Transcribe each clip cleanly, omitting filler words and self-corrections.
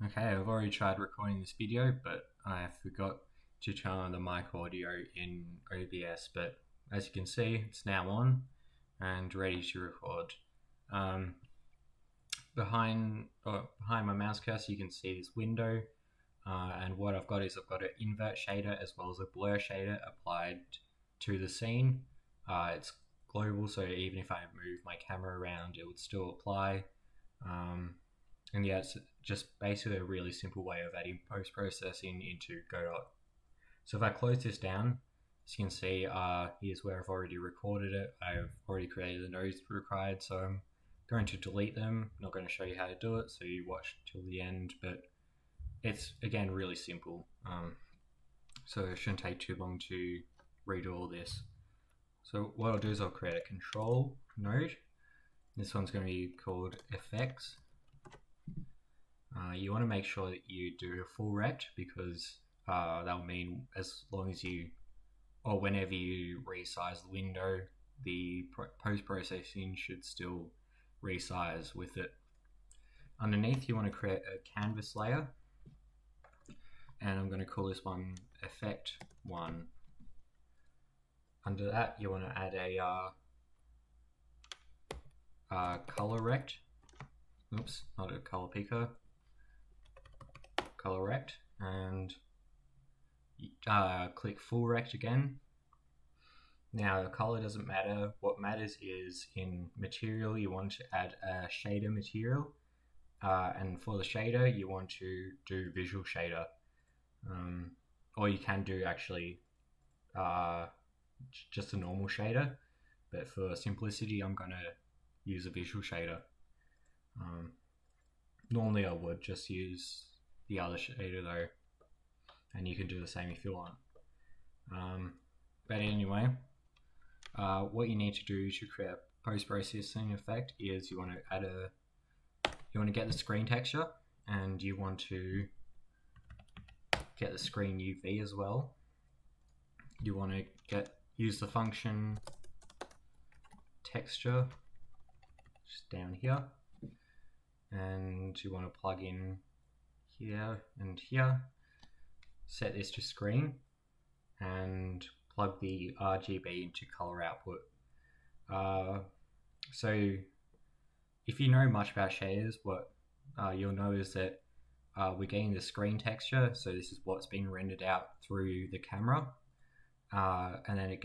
Okay, I've already tried recording this video, but I forgot to turn on the mic audio in OBS, but as you can see, it's now on and ready to record. Um, behind my mouse cursor, you can see this window, and what I've got is I've got an invert shader as well as a blur shader applied to the scene. It's global, so even if I move my camera around, it would still apply. And yeah, it's just basically a really simple way of adding post-processing into Godot. So if I close this down, as you can see, here's where I've already recorded it. I've already created the nodes required, so I'm going to delete them. I'm not going to show you how to do it, so you watch till the end, but it's, again, really simple. So it shouldn't take too long to redo all this. So what I'll do is I'll create a control node. This one's going to be called effects. You want to make sure that you do a full rect, because that'll mean as long as you, or whenever you resize the window, the post-processing should still resize with it. Underneath, you want to create a canvas layer, and I'm going to call this one effect 1. Under that, you want to add a color rect. Oops, not a color picker. Color rect, and click full rect again. Now the color doesn't matter. What matters is in material you want to add a shader material, and for the shader you want to do visual shader, or you can do actually just a normal shader, but for simplicity I'm going to use a visual shader. Normally I would just use the other shader though, and you can do the same if you want. But anyway, what you need to do to create a post-processing effect is you want to get the screen texture, and you want to get the screen UV as well. You want to use the function texture just down here, and you want to plug in here and here, set this to screen, and plug the RGB into color output. So if you know much about shaders, what you'll know is that we're getting the screen texture, so this is what's being rendered out through the camera, and then it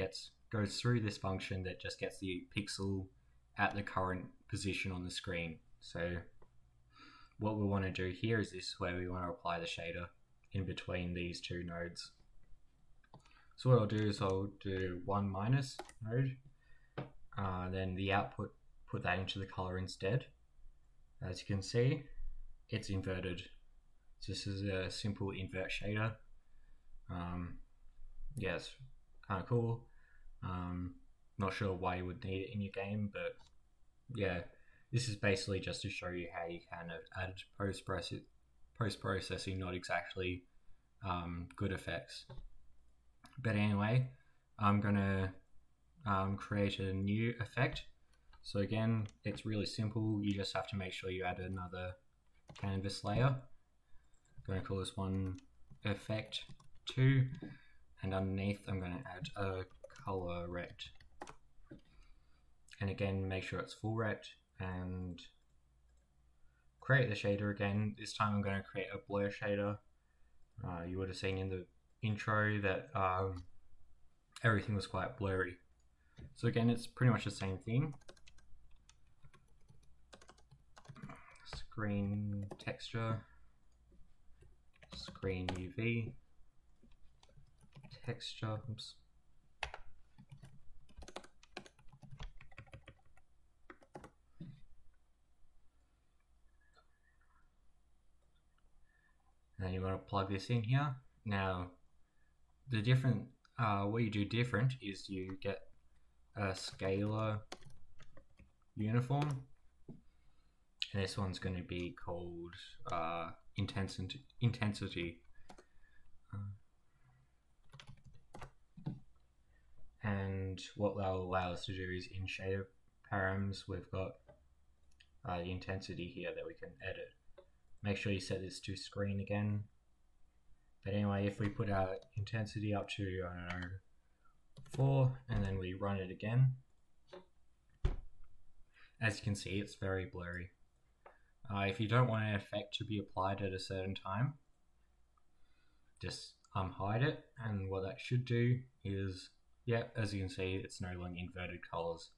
goes through this function that just gets the pixel at the current position on the screen. So what we want to do here is this is where we want to apply the shader in between these two nodes. So what I'll do is I'll do 1 minus node, then the output, put that into the color instead. As you can see, it's inverted. So this is a simple invert shader. Yeah, it's kind of cool. Not sure why you would need it in your game, but yeah, this is basically just to show you how you can add post-processing, not exactly good effects. But anyway, I'm gonna create a new effect. So again, it's really simple. You just have to make sure you add another canvas layer. I'm gonna call this one effect 2, and underneath I'm gonna add a color rect. And again, make sure it's full rect, and create the shader again. This time I'm going to create a blur shader. You would have seen in the intro that everything was quite blurry. So again, it's pretty much the same thing. Screen texture, screen UV, texture, oops. And then you want to plug this in here. Now, the different, what you do different is you get a scalar uniform, and this one's going to be called intensity. And what that will allow us to do is in shader params, we've got the intensity here that we can edit. Make sure you set this to screen again. But anyway, if we put our intensity up to, I don't know, 4, and then we run it again, as you can see, it's very blurry. If you don't want an effect to be applied at a certain time, just hide it, and what that should do is, yeah, as you can see, it's no longer inverted colors.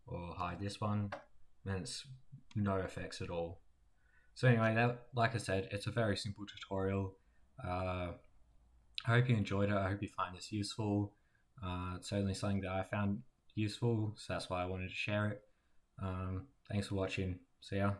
Or hide this one, and it's no effects at all. So anyway, that, like I said, it's a very simple tutorial. I hope you enjoyed it. I hope you find this useful. It's certainly something that I found useful, so that's why I wanted to share it. Thanks for watching. See ya.